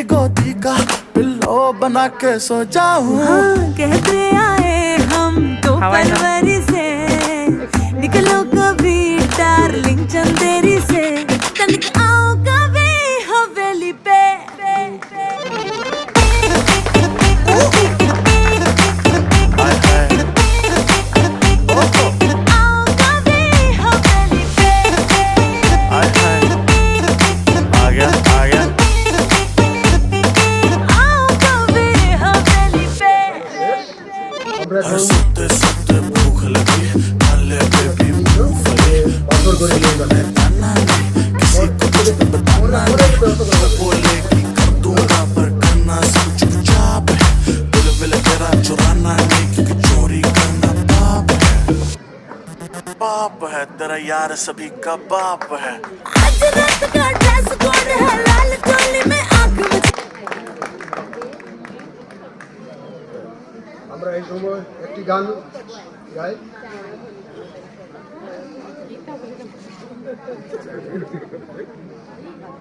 तेरी गोदी का पिल्लो बना के सो जाऊं। हाँ, कहते आए हम तो फरवरी से, निकलो कभी डार्लिंग चंदेरी से, तनिक आओ कभी हवेली पे। सुते सुते भूख लगी खाले बेबी मूंगफली बताना नहीं किसी को कुछ बताना नहीं बोले कि कर दूंगा पर करना सब चुपचाप है दिल विल तेरा चुराना नहीं क्योंकि चोरी करना पाप है तेरा यार सभी का बाप है। आज रात का ड्रेस कोड है लाल चोली में आंख में। আমরা এই সময় একটি গান গাই।